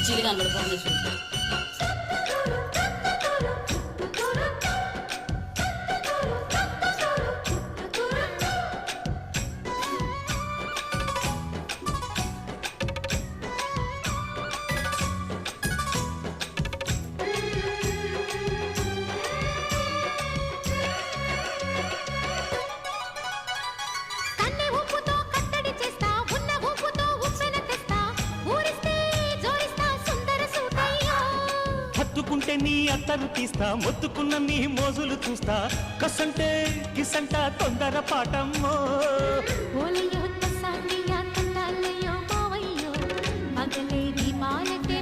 కుర్చీలు కనబడిపోతుంది చూడు. హత్తుకుంటే నీ అత్తరు తీస్తా, మొత్తుకున్న నీ మోజులు చూస్తా, కసంటే కిసంట తొందర పాటమ్మో. ఓలయ్యో తసానియా తండాలయ్యో మావయ్యో మగలేరి మాలకే